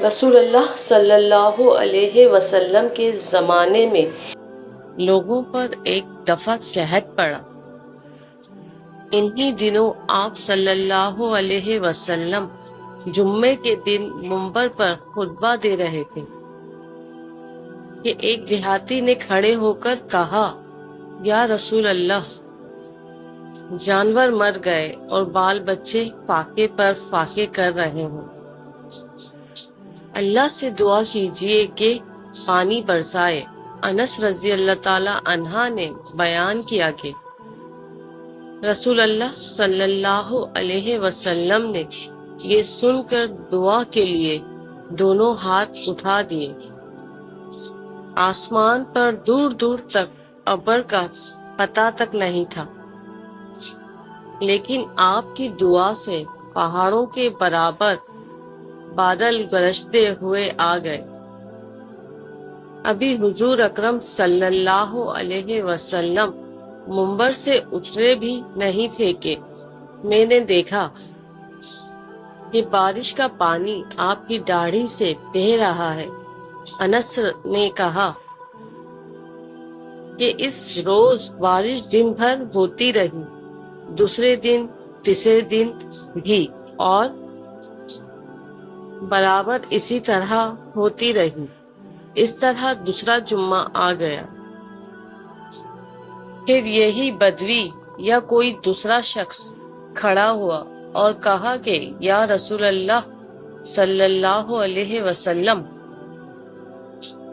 رسول اللہ صلی اللہ علیہ وسلم کے زمانے میں لوگوں پر ایک دفعہ قحط پڑا۔ انہی دنوں آپ صلی اللہ علیہ وسلم جمعے کے دن منبر پر خطبہ دے رہے تھے کہ ایک دیہاتی نے کھڑے ہو کر کہا، یا رسول اللہ، جانور مر گئے اور بال بچے فاقے پر فاقے کر رہے ہیں، اللہ سے دعا کیجئے کہ پانی برسائے۔ انس رضی اللہ تعالی عنہ نے بیان کیا کہ رسول اللہ صلی اللہ علیہ وسلم نے یہ سن کر دعا کے لیے دونوں ہاتھ اٹھا دیے۔ آسمان پر دور دور تک ابر کا پتہ تک نہیں تھا، لیکن آپ کی دعا سے پہاڑوں کے برابر بادل گرجتے ہوئے آ گئے۔ ابھی حضور اکرم صلی اللہ علیہ وسلم منبر سے اترے بھی نہیں تھے کہ میں نے دیکھا کہ بارش کا پانی آپ کی داڑھی سے بہہ رہا ہے۔ انس نے کہا کہ اس روز بارش دن بھر ہوتی رہی، دوسرے دن، تیسرے دن بھی، اور برابر اسی طرح ہوتی رہی۔ اس طرح دوسرا جمعہ آ گیا، پھر یہی بدوی یا کوئی دوسرا شخص کھڑا ہوا اور کہا کہ یا رسول اللہ صلی اللہ علیہ وسلم،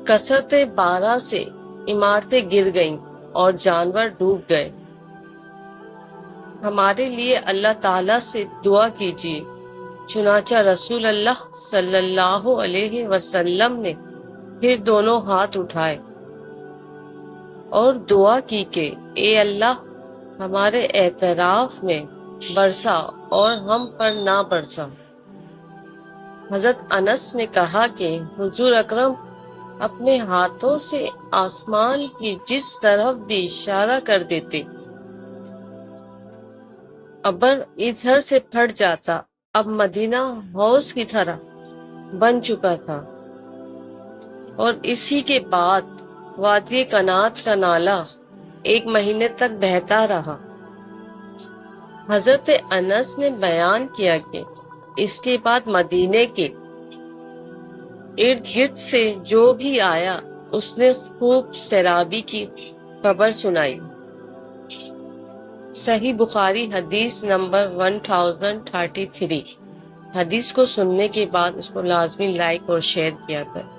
کثرت بارہ سے عمارتیں گر گئیں اور جانور ڈوب گئے، ہمارے لیے اللہ تعالیٰ سے دعا کیجیے۔ چنانچہ رسول اللہ صلی اللہ علیہ وسلم نے پھر دونوں ہاتھ اٹھائے اور دعا کی کہ اے اللہ، ہمارے اعتراف میں برسا اور ہم پر نہ برسا۔ حضرت انس نے کہا کہ حضور اکرم اپنے ہاتھوں سے آسمان کی جس طرف بھی اشارہ کر دیتے، ابر ادھر سے پھٹ جاتا۔ اب مدینہ حوض کی طرح بن چکا تھا، اور اسی کے بعد وادی کنات کا نالہ 1 مہینے تک بہتا رہا۔ حضرت انس نے بیان کیا کہ اس کے بعد مدینے کے ارد گرد سے جو بھی آیا، اس نے خوب سیرابی کی خبر سنائی۔ صحیح بخاری حدیث نمبر 1033۔ حدیث کو سننے کے بعد اس کو لازمی لائک اور شیئر کیا کریں۔